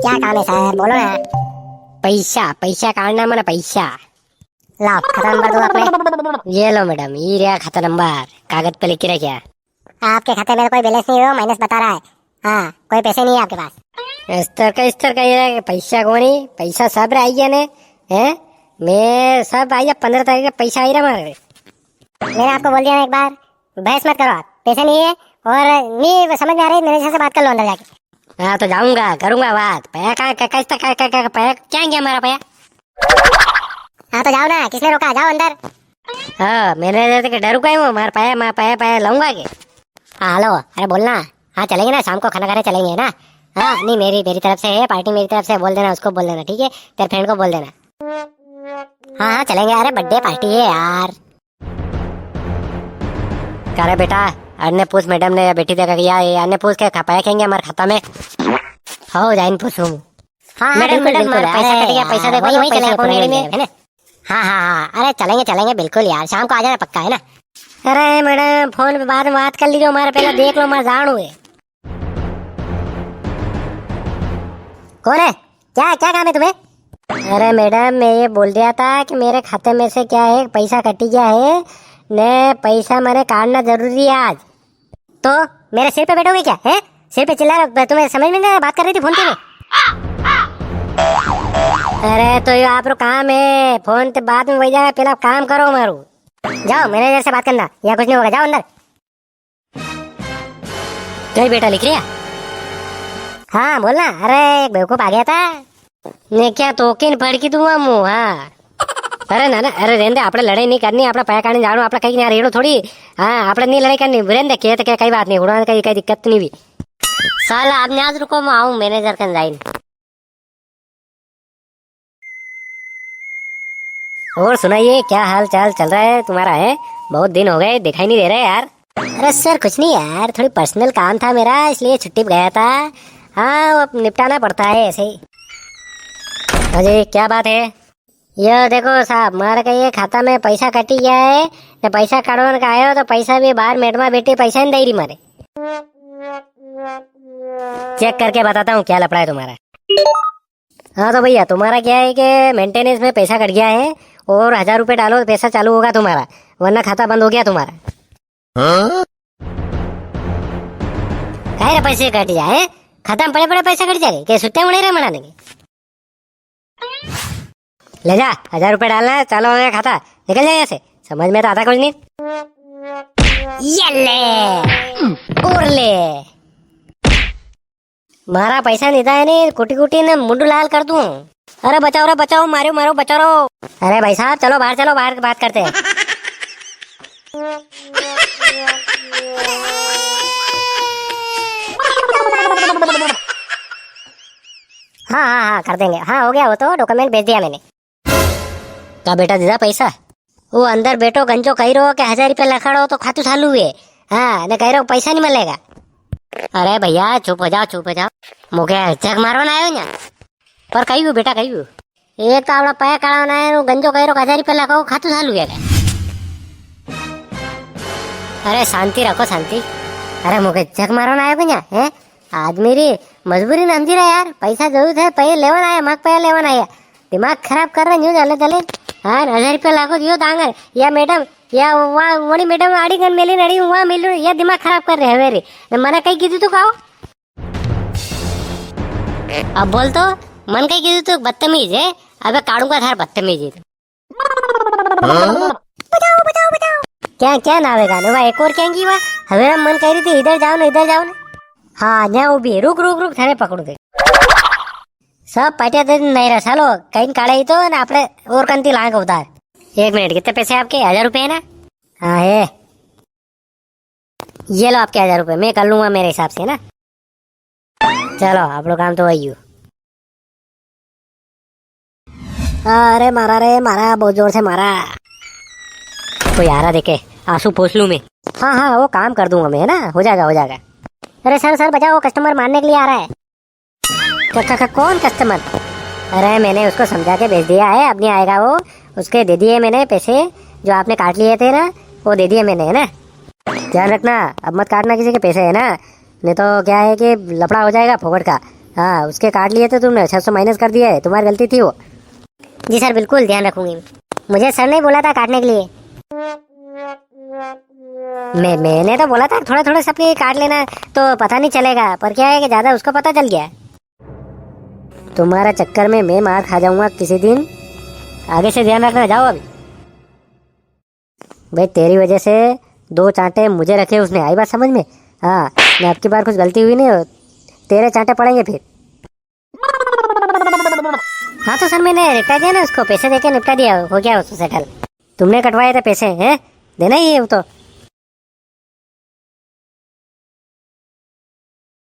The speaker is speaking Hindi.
क्या काम है सर, बोलो ना। पैसा पैसा काढना मैंने पैसा। ला खाता नंबर दो अपने। ये लो मैडम, ये रहा खाता नंबर, कागज पे लिख के रखा। आपके खाते में कोई बैलेंस नहीं हो, माइनस बता रहा है। हाँ, कोई पैसे नहीं है आपके पास। इस तरह का ये पैसा कोनी, पैसा सब आई गया ने हैं। मैं सब आई 15 तारीख का पैसा आई रहा हमारे। मैंने आपको बोल दिया ना एक बार, बहस मत करो आप। पैसे नहीं है और नहीं समझ में आ रही, मैनेजर से बात कर लो अंदर जाके। हाँ तो जाऊंगा, करूंगा बात। पैया का पैया क्या गया हमारा पैया। हाँ तो जाओ ना, किसने रोका, जाओ अंदर। हाँ मैंने के डरू गई हूँ, मार पाया मैं पाया लाऊंगा के। हाँ हेलो, अरे बोलना। हाँ चलेंगे ना, शाम को खाना खाने चलेंगे ना। हाँ नहीं, मेरी तरफ से है पार्टी, मेरी तरफ से बोल देना, उसको बोल देना, ठीक है। तेरे फ्रेंड को बोल देना। हाँ हाँ चलेंगे, अरे बर्थडे पार्टी है यार। अरे बेटा, अन्य पूछ मैडम ने या बेटी देखा या अन्य पूछ के पाया खेंगे हमारे खाता में। हो जाइन पूछूं। हाँ मैडम पैसा कट गया, पैसा दे, वही चलेंगे पुराने में, है ना। हाँ हाँ हाँ, अरे चलेंगे बिल्कुल यार, शाम को आ जाना पक्का, है ना। अरे मैडम फोन पे बाद में बात कर लीजिए, हमारे पहले देख लो मैं जान हुए। कौन है, क्या क्या काम है तुम्हें। अरे मैडम मैं ये बोल दिया था कि मेरे खाते में से क्या है पैसा कटी गया है ने, पैसा मैंने काटना जरूरी है आज। तो मेरे सिर पे बैठोगे क्या है, सिर पे चिल्ला रहा, तुम्हें समझ में नहीं, बात कर रही थी फोन पे में। अरे तो ये आप काम है, फोन पे बाद में वही जाएगा, पहले काम करो मारू। जाओ मैनेजर से बात करना, या कुछ नहीं होगा, जाओ अंदर। कहीं बेटा लिख रहा। हाँ बोलना। अरे एक बेवकूफ आ गया था ने, क्या तोकिन पड़की दूंगा मुँह। हाँ अरे ना अरे रेंदे, आपने लड़ाई नहीं करनी, आपने पैया काटने जानो, आपने कहीं रेड़ो थोड़ी। हाँ आपने नहीं लड़ाई करनी, रेंदे के तो क्या कई बात नहीं, उड़ाने कहीं कहीं दिक्कत नहीं भी। साला आपने आज रुको, मैं आऊँ मैनेजर के जाइन। और सुनाइए, क्या हाल चाल चल रहा है तुम्हारा। है बहुत दिन हो गए, दिखाई नहीं दे रहे यार। अरे सर कुछ नहीं यार, थोड़ी पर्सनल काम था मेरा, इसलिए छुट्टी पे गया था। हाँ वो निपटाना पड़ता है ऐसे ही। अजय क्या बात है। ये देखो साहब, मारे का ये खाता में पैसा कटी गया है, तो पैसा काटवाने का आयो तो पैसा भी बाहर मेडमा बेटी पैसा नहीं दे रही मारे। चेक करके बताता हूँ क्या लफड़ा है तुम्हारा। हाँ तो भैया तुम्हारा क्या है कि मेंटेनेंस में पैसा कट गया है, और 1000 रुपए डालो तो पैसा चालू होगा तुम्हारा, वरना खाता बंद हो गया तुम्हारा। काहे रे पैसे कट जाए, खाता में पड़े पैसा कट जाए, क्या सुट्टे मुड़े रहे मनाने के। ले जा, 1000 रुपए डालना है, चालू हो गया खाता, निकल जाए ऐसे। समझ में तो आता कुछ नहीं। ये ले और ले, मारा पैसा नहीं था नहीं, कुटी कुटी ने मुंडू लाल कर दूं। अरे बचाओ रे बचाओ, मारो मारो बचाओ। अरे भाई साहब चलो बाहर बात करते हैं। हाँ हाँ हाँ कर देंगे, हाँ हो गया, वो तो डॉक्यूमेंट भेज दिया मैंने। का बेटा दीदा पैसा, वो अंदर बैठो गंजो कही रहो कि 1000 रुपये लखड़ो तो खातू चालू हुए। हाँ ने कह रहे हो पैसा नहीं मिलेगा। अरे भैया चुप हो जाओ। मुझे जग मारो ना आयो ना, पर कही हूँ बेटा कही हूँ। एक तो अपना पैसा काढ़ाना है, गंजो कह रहे हो 1000 रुपये लखो खातू चालू हुए। अरे शांति रखो शांति। अरे मुझे जग मारो ना आयो क्या है, आदमी री मजबूरी न समझी रहा यार, पैसा जरूरत है, पैसे लेवन आया, मग पैसा लेवन आया, दिमाग खराब कर रहे न्यू चले। हाँ 1000 रुपये लाखो दियो दांगर, या मैडम या वहाँ वही मैडम आड़ी गन मिली नड़ी वहाँ मिलू, या दिमाग खराब कर रहे हैं मेरी। मैंने कहीं कीधु तू खाओ, अब बोल तो मन कहीं कीधु तू बदतमीज है। अबे काटूंगा थार बदतमीज है। बचाओ क्या क्या नाम है गाने, वहाँ एक और क्या की वहाँ हमें मन कह रही थी इधर जाओ ना। हाँ यहाँ भी रुक थाने पकड़ू दे, सब पार्टिया दे नहीं रहा सालो, कहीं काढ़े ही तो ना अपने और कंती लाएंगे उधार। 1 मिनट, कितने पैसे आपके, 1000 रुपए है ना। हाँ है, ये लो आपके 1000 रुपए, मैं कर लूंगा मेरे हिसाब से ना। चलो आप लोग काम तो वही हो। अरे मारा बहुत जोर से मारा। कोई आ रहा देखे, आंसू पोछ लूं मैं। हाँ वो काम कर दूंगा मैं, है ना, हो जाएगा। अरे सर बचाओ, कस्टमर मारने के लिए आ रहा है। कौन कस्टमर। अरे मैंने उसको समझा के भेज दिया है, अब नहीं आएगा वो, उसके दे दिए मैंने पैसे जो आपने काट लिए थे ना, वो दे दिए मैंने, है ना। ध्यान रखना, अब मत काटना किसी के पैसे, है ना, नहीं तो क्या है कि लफड़ा हो जाएगा फोकट का, हाँ उसके काट लिए थे तुमने, 600 माइनस कर दिया है, तुम्हारी गलती थी वो। जी सर, बिल्कुल ध्यान रखूंगी। मुझे सर ने बोला था काटने के लिए। मैंने तो बोला था थोड़ा थोड़ा सबने काट लेना तो पता नहीं चलेगा, पर क्या है कि ज्यादा उसको पता चल गया। तुम्हारा चक्कर में मैं मार खा जाऊंगा किसी दिन, आगे से ध्यान रखना। जाओ अभी। भाई तेरी वजह से 2 चांटे मुझे रखे उसने, आई बात समझ में? हाँ मैं आपकी बार कुछ गलती हुई नहीं हो, तेरे चांटे पड़ेंगे फिर। हाँ तो सर मैंने निपटा दिया ना उसको, पैसे देके निपटा दिया, हो गया उसको सेटल। तुमने कटवाए थे पैसे हैं, देना ही है वो तो।